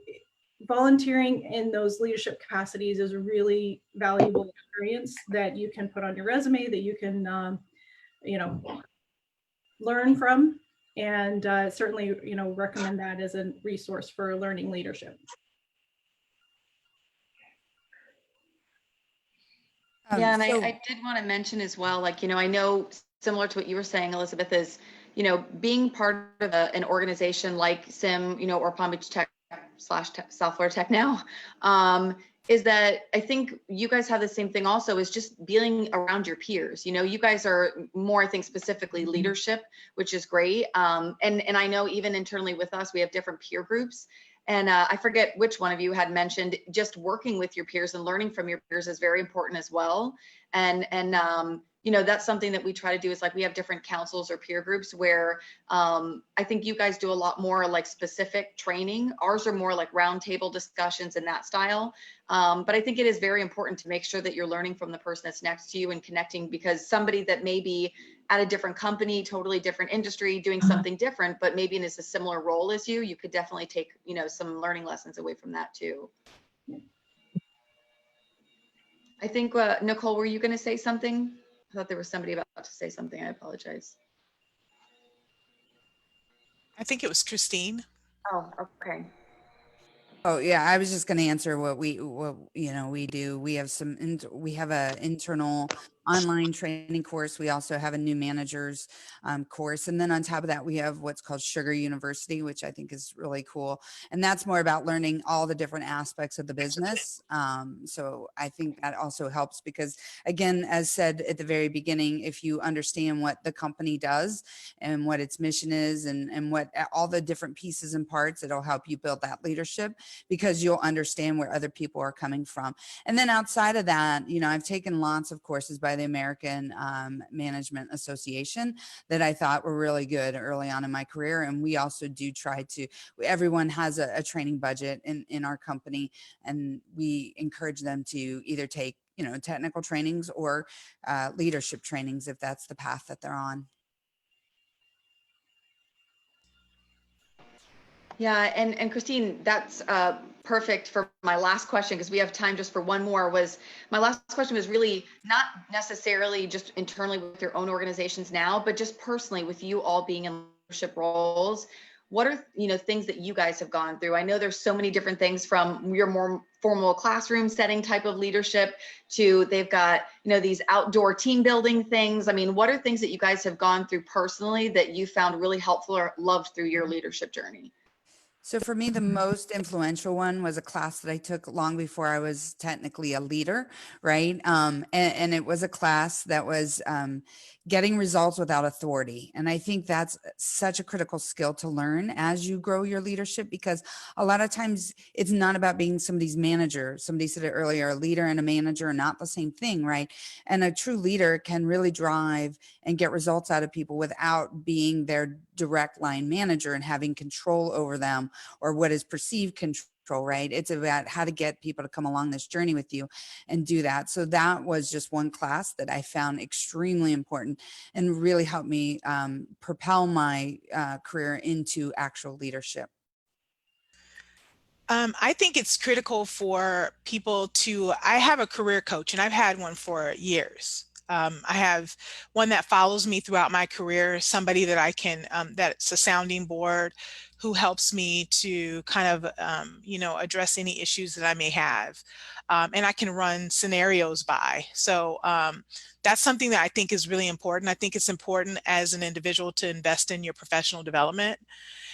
volunteering in those leadership capacities is a really valuable experience that you can put on your resume, that you can, you know, learn from, and certainly, you know, recommend that as a resource for learning leadership. Yeah, and I did want to mention as well, like, you know, I know similar to what you were saying, Elizabeth, is, you know, being part of an organization like SIM, you know, or Palm Beach Tech / South Florida Tech now, is that I think you guys have the same thing also, is just being around your peers. You know, you guys are more, I think, specifically leadership, which is great. And I know even internally with us, we have different peer groups. And I forget which one of you had mentioned just working with your peers and learning from your peers is very important as well. And you know, that's something that we try to do, is like we have different councils or peer groups where I think you guys do a lot more like specific training. Ours are more like roundtable discussions in that style. But I think it is very important to make sure that you're learning from the person that's next to you and connecting, because somebody that may be at a different company, totally different industry, doing something different, but maybe in a similar role as you, you could definitely take, you know, some learning lessons away from that too. I think, Nicole, were you going to say something? I thought there was somebody about to say something. I apologize. I think it was Christine. Oh, okay. Oh yeah, I was just going to answer what you know, we do. We have we have a internal online training course. We also have a new managers course. And then on top of that, we have what's called Sugar University, which I think is really cool. And that's more about learning all the different aspects of the business. So I think that also helps because, again, as said at the very beginning, if you understand what the company does and what its mission is and what all the different pieces and parts, it'll help you build that leadership because you'll understand where other people are coming from. And then outside of that, you know, I've taken lots of courses by the American Management Association that I thought were really good early on in my career. And we also do try to, everyone has a training budget in our company, and we encourage them to either take, you know, technical trainings or leadership trainings if that's the path that they're on. Yeah, and Christine, that's perfect for my last question because we have time just for one more. My last question was really not necessarily just internally with your own organizations now, but just personally with you all being in leadership roles. What are, you know, things that you guys have gone through? I know there's so many different things from your more formal classroom setting type of leadership to they've got, you know, these outdoor team building things. I mean, what are things that you guys have gone through personally that you found really helpful or loved through your leadership journey? So for me, the most influential one was a class that I took long before I was technically a leader, right? And it was a class that was getting results without authority. And I think that's such a critical skill to learn as you grow your leadership, because a lot of times it's not about being somebody's manager. Somebody said it earlier, a leader and a manager are not the same thing, right? And a true leader can really drive and get results out of people without being their direct line manager and having control over them or what is perceived control, right? It's about how to get people to come along this journey with you and do that. So that was just one class that I found extremely important and really helped me propel my career into actual leadership. I think it's critical for people to, I have a career coach and I've had one for years. I have one that follows me throughout my career, somebody that I can, that's a sounding board who helps me to kind of, you know, address any issues that I may have. And I can run scenarios by. So that's something that I think is really important. I think it's important as an individual to invest in your professional development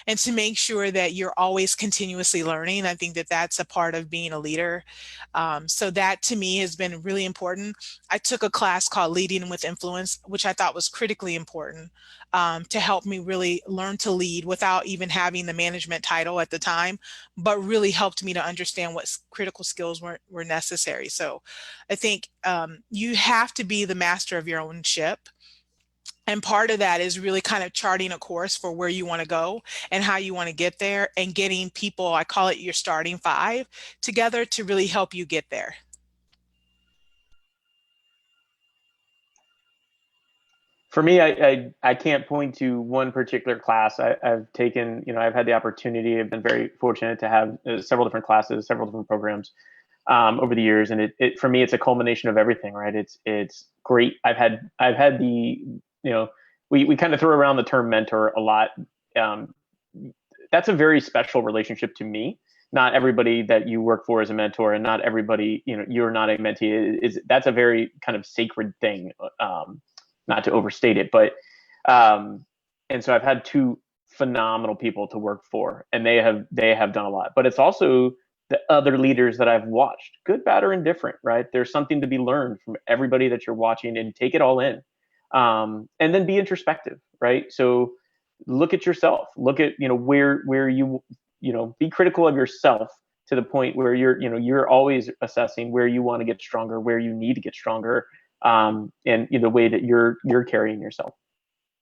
and to make sure that you're always continuously learning. I think that that's a part of being a leader. So that to me has been really important. I took a class called Leading with Influence, which I thought was critically important to help me really learn to lead without even having the management title at the time, but really helped me to understand what critical skills were necessary. So I think you have to be the master of your own ship. And part of that is really kind of charting a course for where you want to go and how you want to get there, and getting people, I call it your starting five, together to really help you get there. For me, I can't point to one particular class I've taken. You know, I've had the opportunity. I've been very fortunate to have several different classes, several different programs over the years, and it for me, it's a culmination of everything, right? It's great. I've had the, you know, we kind of throw around the term mentor a lot. That's a very special relationship to me. Not everybody that you work for is a mentor, and not everybody, you know, you're not a mentee. That's a very kind of sacred thing. Not to overstate it, but and so I've had two phenomenal people to work for, and they have done a lot. But it's also the other leaders that I've watched, good, bad, or indifferent, right? There's something to be learned from everybody that you're watching, and take it all in, and then be introspective, right? So look at yourself, look at, you know, where you know, be critical of yourself to the point where you're always assessing where you want to get stronger, where you need to get stronger. And the way that you're carrying yourself.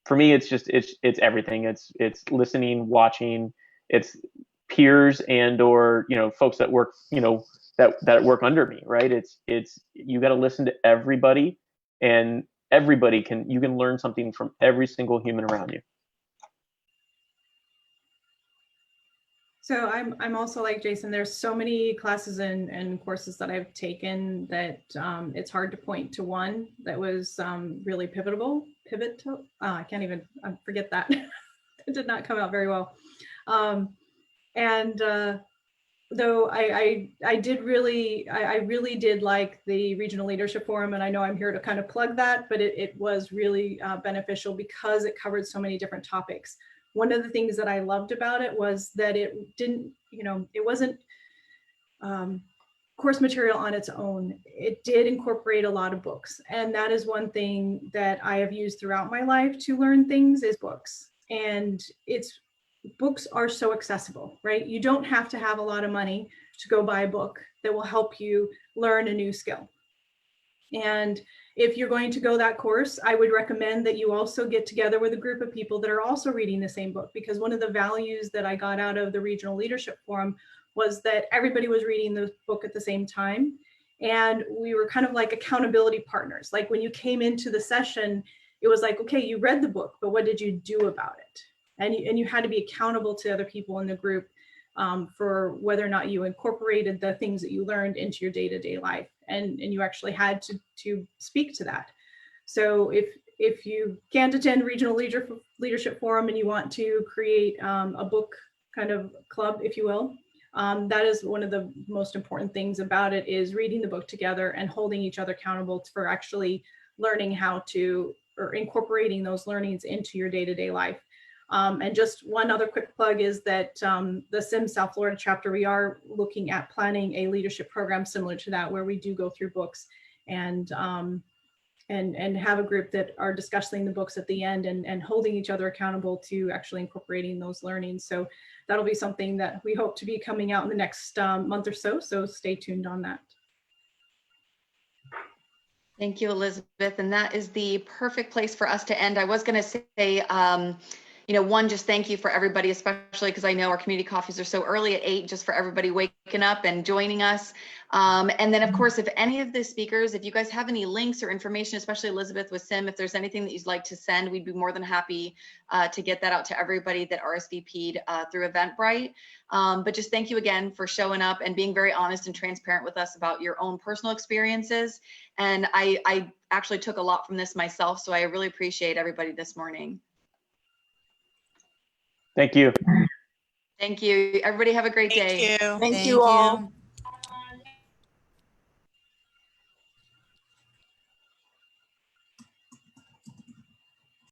For me, it's just it's everything. It's listening, watching. It's peers and or, you know, folks that work, you know, that work under me, right? It's you got to listen to everybody, and you can learn something from every single human around you. So I'm also like Jason. There's so many classes and courses that I've taken that it's hard to point to one that was really pivotal. I can't even forget that. It did not come out very well. though I really did like the Regional Leadership Forum, and I know I'm here to kind of plug that, but it was really beneficial because it covered so many different topics. One of the things that I loved about it was that it didn't, it wasn't course material on its own. It did incorporate a lot of books, and that is one thing that I have used throughout my life to learn things is books. And books are so accessible, right? You don't have to have a lot of money to go buy a book that will help you learn a new skill. And if you're going to go that course, I would recommend that you also get together with a group of people that are also reading the same book, because one of the values that I got out of the Regional Leadership Forum was that everybody was reading the book at the same time. And we were kind of like accountability partners. Like when you came into the session, it was like, okay, you read the book, but what did you do about it? And you had to be accountable to other people in the group for whether or not you incorporated the things that you learned into your day-to-day life. And you actually had to speak to that. So if you can't attend Regional Leadership Forum and you want to create a book kind of club, if you will, that is one of the most important things about it, is reading the book together and holding each other accountable for actually learning how to, or incorporating those learnings into your day-to-day life. And just one other quick plug is that the CIM South Florida chapter, we are looking at planning a leadership program similar to that, where we do go through books and have a group that are discussing the books at the end and holding each other accountable to actually incorporating those learnings. So that'll be something that we hope to be coming out in the next month or so. So stay tuned on that. Thank you, Elizabeth. And that is the perfect place for us to end. I was going to say, one, just thank you for everybody, especially because I know our community coffees are so early at 8, just for everybody waking up and joining us. And then, of course, if any of the speakers, if you guys have any links or information, especially Elizabeth with CIM, if there's anything that you'd like to send, we'd be more than happy to get that out to everybody that RSVP'd through Eventbrite. But just thank you again for showing up and being very honest and transparent with us about your own personal experiences. And I actually took a lot from this myself, so I really appreciate everybody this morning. Thank you. Thank you. Everybody have a great day. Thank you. Thank you all.